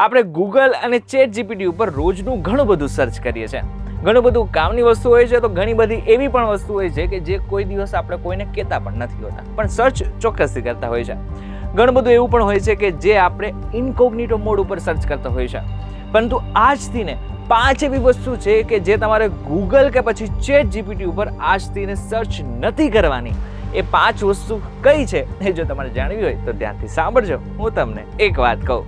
આપણે ગૂગલ અને chat GPT ઉપર રોજનું ઘણું બધું સર્ચ કરીએ છીએ. ઘણું બધું કામની વસ્તુ હોય છે, તો ઘણી બધી એવી પણ વસ્તુ હોય છે કે જે કોઈ દિવસ આપણે કોઈને કહેતા પણ નથી હોતા, પણ સર્ચ ચોક્કસથી કરતા હોય છે. ઘણું બધું એવું પણ હોય છે કે જે આપણે ઇનકોગ્નિટો મોડ ઉપર સર્ચ કરતા હોય છે. પરંતુ આજથી ને 5 એવી વસ્તુ છે કે જે તમારે ગૂગલ કે પછી ચેટ જીપીટી ઉપર આજથી ને સર્ચ નથી કરવાની. એ 5 વસ્તુ કઈ છે એ જો તમારે જાણવી હોય તો ધ્યાનથી સાંભળજો. હું તમને એક વાત કહું.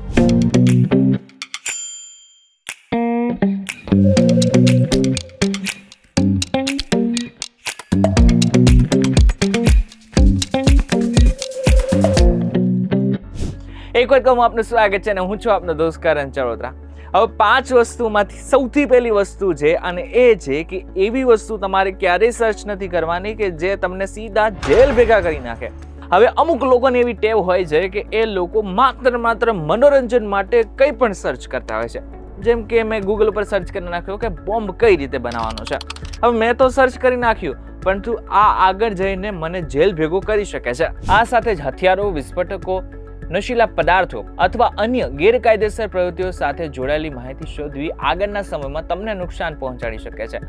એક વખત આપનું સ્વાગત છે અને હું છું આપનો દોસ્ત કરણ ચરોતરા. હવે 5 વસ્તુમાંથી સૌથી પહેલી વસ્તુ છે અને એ છે કે એવી વસ્તુ તમારે ક્યારેય સર્ચ નથી કરવાની કે જે તમને સીધા જેલ ભેગા કરી નાખે. હવે અમુક લોકોને એવી ટેવ હોય છે કે એ લોકો માત્ર મનોરંજન માટે કંઈ પણ સર્ચ કરતા હોય છે. જેમ કે મેં ગૂગલ ઉપર સર્ચ કરી નાખ્યું કે બોમ્બ કઈ રીતે બનાવવાનો છે. હવે મેં તો સર્ચ કરી નાખ્યું, પરંતુ આ આગળ જઈને મને જેલ ભેગો કરી શકે છે. આ સાથે જ હથિયારો, વિસ્ફોટકો, નશીલા પદાર્થો અથવા અન્ય ગેરકાયદેસર પ્રવૃત્તિઓ સાથે જોડાયેલી માહિતી શોધવી આગળના સમયમાં તમને નુકસાન પહોંચાડી શકે છે.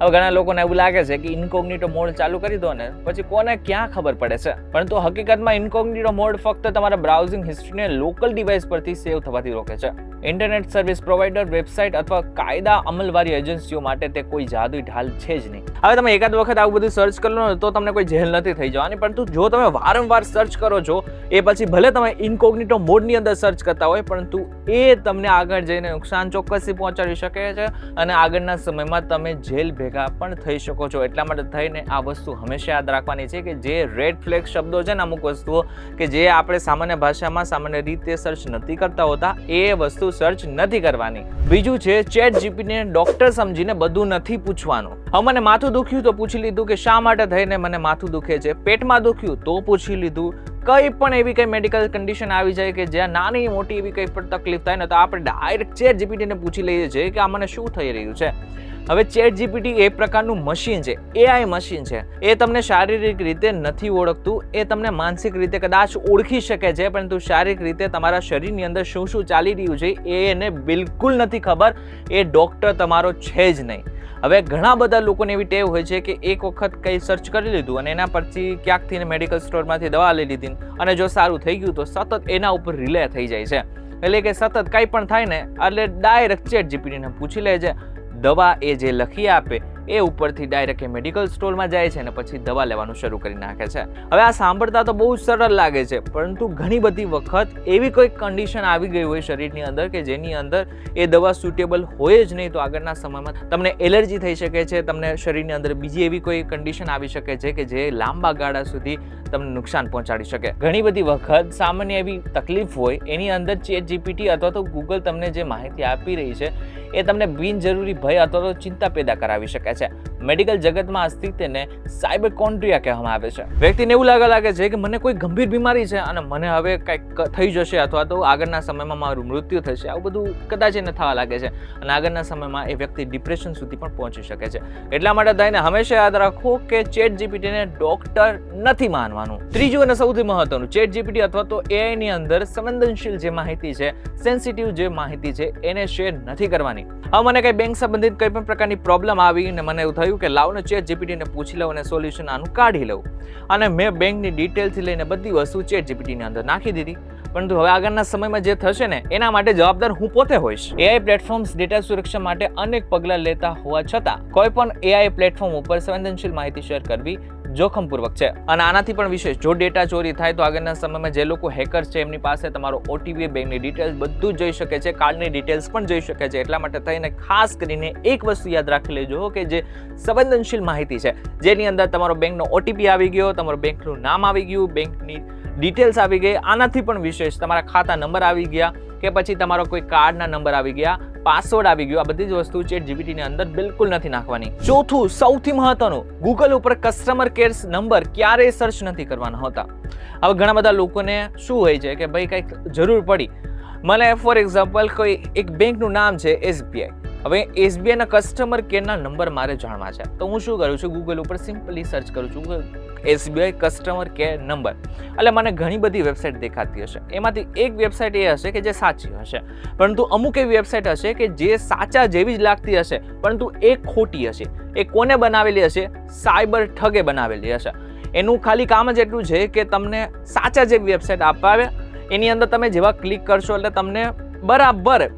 હવે ઘણા લોકોને એવું લાગે છે કે ઇનકોગ્નિટો મોડ ચાલુ કરી દો ને પછી કોને ક્યાં ખબર પડે છે, પરંતુ હકીકતમાં ઇનકોગ્નિટો મોડ ફક્ત તમારા બ્રાઉઝિંગ હિસ્ટ્રીને લોકલ ડિવાઇસ પરથી સેવ થવાથી રોકે છે. ઇન્ટરનેટ સર્વિસ પ્રોવાઇડર, વેબસાઇટ અથવા કાયદા અમલવારી એજન્સીઓ માટે તે કોઈ જાદુઈ ઢાલ છે જ નહીં. હવે તમે એકાદ વખત આવું બધું સર્ચ કરી લો તો તમને કોઈ જેલ નથી થઈ જવાની, પરંતુ જો તમે વારંવાર સર્ચ કરો છો એ પછી ભલે તમે ઇનકોગ્નિટો મોડની અંદર સર્ચ કરતા હોય, પરંતુ એ તમને આગળ જઈને નુકસાન ચોક્કસથી પહોંચાડી શકે છે અને આગળના સમયમાં તમે જેલ ભેગા પણ થઈ શકો છો. એટલા માટે થઈને આ વસ્તુ હંમેશા યાદ રાખવાની છે કે જે રેડ ફ્લેગ શબ્દો છે ને અમુક વસ્તુઓ કે જે આપણે સામાન્ય ભાષામાં સામાન્ય રીતે સર્ચ નથી કરતા હોતા, એ વસ્તુ સર્ચ નથી કરવાની. બીજું છે ચેટ જીપીટીને ડોક્ટર સમજીને બધું નથી પૂછવાનું. હવે મને માથું દુખ્યું તો પૂછી લીધું કે શા માટે થઈને મને માથું દુખે છે. પેટમાં દુખ્યું તો પૂછી લીધું. કઈ પણ એવી કઈ મેડિકલ કન્ડિશન આવી જાય કે જ્યાં નાની મોટી એવી કઈ પણ તકલીફ થાય ને તો આપણે ડાયરેક્ટ ચેટ જીપીટીને પૂછી લઈએ છીએ કે આ મને શું થઈ રહ્યું છે. હવે ચેટ જીપીટી એ પ્રકારનું મશીન છે, એઆઈ મશીન છે. એ તમને શારીરિક રીતે નથી ઓળખતું, એ તમને માનસિક રીતે કદાચ ઓળખી શકે છે, પરંતુ શારીરિક રીતે તમારા શરીરની અંદર શું શું ચાલી રહ્યું છે એ એને બિલકુલ નથી ખબર. એ ડોક્ટર તમારો છે જ નહીં. હવે ઘણા બધા લોકોને એવી ટેવ હોય છે કે એક વખત કંઈ સર્ચ કરી લીધું અને એના પરથી ક્યાંકથી મેડિકલ સ્ટોરમાંથી દવા લઈ લીધી અને જો સારું થઈ ગયું તો સતત એના ઉપર રિલે થઈ જાય છે. એટલે કે સતત કંઈ પણ થાય ને એટલે ડાયરેક્ટ ચેટ જીપીટીને પૂછી લે છે. દવા એ જે લખી આપે એ ઉપરથી ડાયરેક્ટ મેડિકલ સ્ટોરમાં જાય છે અને પછી દવા લેવાનું શરૂ કરી નાખે છે. હવે આ સાંભળતા તો બહુ સરળ લાગે છે, પરંતુ ઘણી બધી વખત એવી કોઈ કન્ડિશન આવી ગઈ હોય શરીરની અંદર કે જેની અંદર એ દવા સુટેબલ હોય જ નહીં, તો આગળના સમયમાં તમને એલર્જી થઈ શકે છે, તમને શરીરની અંદર બીજી એવી કોઈ કન્ડિશન આવી શકે છે કે જે લાંબા ગાળા સુધી તમને નુકસાન પહોંચાડી શકે. ઘણી બધી વખત સામાન્ય એવી તકલીફ હોય એની અંદર ચેટ જીપીટી અથવા તો ગૂગલ તમને જે માહિતી આપી રહી છે એ તમને બિનજરૂરી ભય અથવા તો ચિંતા પેદા કરાવી શકે છે. મેડિકલ જગતમાં અસ્તિત્વને સાયબરકોન્ટ્રિયા કહેવામાં આવે છે. વ્યક્તિને એવું લાગે છે કે મને કોઈ ગંભીર બીમારી છે અને મને હવે કંઈક થઈ જશે અથવા તો આગળના સમયમાં મારું મૃત્યુ થશે. આવું બધું કદાચ એને થવા લાગે છે અને આગળના સમયમાં એ વ્યક્તિ ડિપ્રેશન સુધી પણ પહોંચી શકે છે. એટલા માટે થઈને હંમેશા યાદ રાખો કે ચેટ જીપીટીને ડોક્ટર નથી માનવાનું. ત્રીજું અને સૌથી મહત્વનું, ચેટ જીપીટી અથવા તો એઆઈ ની અંદર સંવેદનશીલ જે માહિતી છે, સેન્સિટિવ જે માહિતી છે એને શેર નથી કરવાની. હવે મને કઈ બેંક સંબંધિત કોઈ પણ પ્રકારની પ્રોબ્લેમ આવી અને મને એવું થયું કે લાવને ચેટ જીપીટીને પૂછી લઉં અને સોલ્યુશન આનું કાઢી લઉં, અને મેં બેંકની ડિટેલથી લઈને બધી વસ્તુ ચેટ જીપીટીની અંદર નાખી દીધી. પરંતુ હવે આગળના સમયમાં જે થશે ને એના માટે જવાબદાર હું પોતે હોઈશ. એઆઈ પ્લેટફોર્મ્સ ડેટા સુરક્ષા માટે અનેક પગલાં લેતા હોવા છતાં કોઈ પણ એઆઈ પ્લેટફોર્મ ઉપર સંવેદનશીલ માહિતી શેર કરવી જોખમપૂર્વક છે. અને આનાથી પણ વિશેષ, જો ડેટા ચોરી થાય તો આગળના સમયમાં જે લોકો હેકર્સ છે એમની પાસે તમારો ઓટીપી, બેંકની ડિટેલ્સ બધું જ જઈ શકે છે, કાર્ડની ડિટેલ્સ પણ જઈ શકે છે. એટલા માટે થઈને ખાસ કરીને એક વસ્તુ યાદ રાખી લેજો કે જે સંવેદનશીલ માહિતી છે, જેની અંદર તમારો બેંકનો ઓટીપી આવી ગયો, તમારું બેંકનું નામ આવી ગયું, બેંકની ડિટેલ્સ આવી ગઈ, આનાથી પણ વિશેષ તમારા ખાતા નંબર આવી ગયા કે પછી તમારો કોઈ કાર્ડના નંબર આવી ગયા, પાસવર્ડ આવી ગયો, આ બધી જ વસ્તુ ચેટ જીપીટીની અંદર બિલકુલ નથી નાખવાની. ચોથું સૌથી મહત્વનું, ગૂગલ ઉપર કસ્ટમર કેર નંબર ક્યારેય સર્ચ નથી કરવાના હોતા. હવે ઘણા બધા લોકોને શું હોય છે કે ભાઈ કંઈક જરૂર પડી, મને ફોર એક્ઝામ્પલ કોઈ એક બેંકનું નામ છે એસબીઆઈ, હવે એસબીઆઈના કસ્ટમર કેરના નંબર મારે જાણવા છે, તો હું શું કરું છું, ગૂગલ ઉપર સિમ્પલી સર્ચ કરું છું SBI કસ્ટમર કેર નંબર. એટલે મને ઘણી બધી વેબસાઇટ દેખાતી હશે, એમાંથી એક વેબસાઇટ એ હશે કે જે સાચી હશે, પરંતુ અમુક એવી વેબસાઇટ હશે કે જે સાચા જેવી જ લાગતી હશે પરંતુ એ ખોટી હશે. એ કોને બનાવેલી હશે? સાયબર ઠગે બનાવેલી હશે. એનું ખાલી કામ જ એટલું છે કે તમને સાચા જેવી વેબસાઇટ અપાવે, એની અંદર તમે જેવા ક્લિક કરશો એટલે તમને બરાબર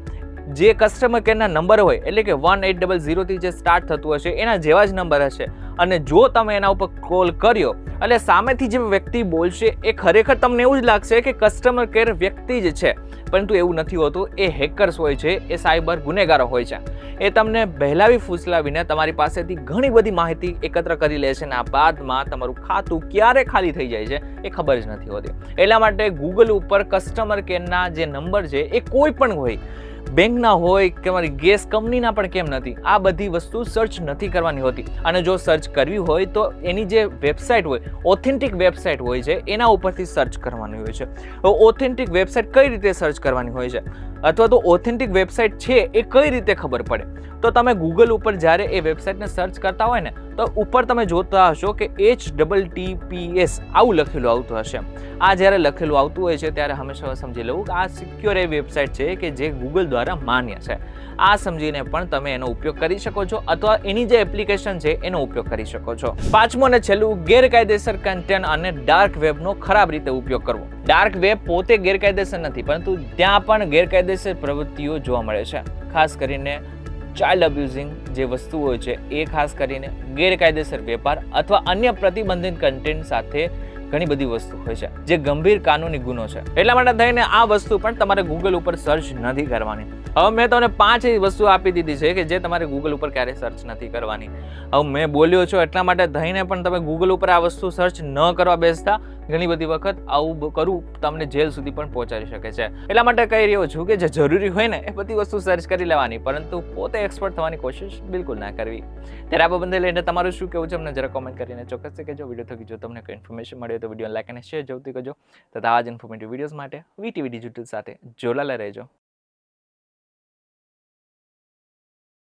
જે કસ્ટમર કેરના નંબર હોય, એટલે કે 1800 થી જે સ્ટાર્ટ થતું હશે એના જેવા જ નંબર હશે. અને જો તમે એના ઉપર કોલ કર્યો એટલે સામેથી જે વ્યક્તિ બોલશે એ ખરેખર તમને એવું જ લાગશે કે કસ્ટમર કેર વ્યક્તિ જ છે, પરંતુ એવું નથી હોતું. એ હેકર્સ હોય છે, એ સાયબર ગુનેગારો હોય છે. એ તમને બહેલાવી ફૂસલાવીને તમારી પાસેથી ઘણી બધી માહિતી એકત્ર કરી લે છે અને આ બાદમાં તમારું ખાતું ક્યારે ખાલી થઈ જાય છે એ ખબર જ નથી હોતી. એટલા માટે ગૂગલ ઉપર કસ્ટમર કેરના જે નંબર છે એ કોઈ પણ હોય, બેંકના હોય કે મારી ગેસ કંપનીના પણ કેમ નથી, આ બધી વસ્તુ સર્ચ નથી કરવાની હોતી. અને જો સર્ચ કરવી હોય તો એની જે વેબસાઇટ હોય, ઓથેન્ટિક વેબસાઇટ હોય છે, એના ઉપરથી સર્ચ કરવાની હોય છે. ઓથેન્ટિક વેબસાઇટ કઈ રીતે સર્ચ કરવાની હોય છે, અથવા તો ઓથેન્ટિક વેબસાઇટ છે એ કઈ રીતે ખબર પડે? તો તમે ગૂગલ ઉપર જ્યારે એ વેબસાઇટને સર્ચ કરતા હોય ને તો ઉપર તમે જોતા હશો કે HTTPS આવું લખેલું આવતું હશે. આ જ્યારે લખેલું આવતું હોય છે ત્યારે હંમેશા સમજી લેવું કે આ સિક્યોર એવી વેબસાઇટ છે કે જે ગૂગલ દ્વારા માન્ય છે. આ સમજીને પણ તમે એનો ઉપયોગ કરી શકો છો અથવા એની જે એપ્લિકેશન છે એનો ઉપયોગ કરી શકો છો. પાંચમું અને છેલ્લું, ગેરકાયદેસર કન્ટેન્ટ અને ડાર્ક વેબનો ખરાબ રીતે ઉપયોગ કરવો. ડાર્ક વેબ પોતે ગેરકાયદેસર નથી, પરંતુ ત્યાં પણ ગેરકાયદેસર પ્રવૃત્તિઓ જોવા મળે છે. ખાસ કરીને ચાઇલ્ડ અબ્યુઝિંગ જે વસ્તુઓ છે એ, ખાસ કરીને ગેરકાયદેસર વેપાર અથવા અન્ય પ્રતિબંધિત કન્ટેન્ટ સાથે ઘણી બધી વસ્તુ હોય છે જે ગંભીર કાનૂની ગુનો છે. એટલા માટે થઈને આ વસ્તુ પણ તમારે ગૂગલ ઉપર સર્ચ નથી કરવાની. હવે મેં તમને 5 એવી વસ્તુ આપી દીધી છે કે જે તમારે ગૂગલ ઉપર ક્યારેય સર્ચ નથી કરવાની. હવે મેં બોલ્યો છું એટલા માટે થઈને પણ તમે ગૂગલ ઉપર આ વસ્તુ સર્ચ ન કરવા બેસતા. ઘણી બધી વખત આવું કરવું તમને જેલ સુધી પણ પહોંચાડી શકે છે. એટલા માટે કહી રહ્યો છું કે જે જરૂરી હોય ને એ બધી વસ્તુ સર્ચ કરી લેવાની, પરંતુ પોતે એક્સપર્ટ થવાની કોશિશ બિલકુલ ના કરવી. ત્યારે આ બાબતે લઈને તમારું શું કહેવું છે અમને જરા કોમેન્ટ કરીને ચોક્કસ કહેજો. વિડીયો થકી જો તમને કોઈ ઇન્ફોર્મેશન મળે તો વિડીયો લાઈક અને શેર જરૂરથી કરજો. તથા આ જ ઇન્ફોર્મેટિવ વિડીયોઝ માટે VTV ડિજિટલ સાથે જોડાયેલા રહેજો.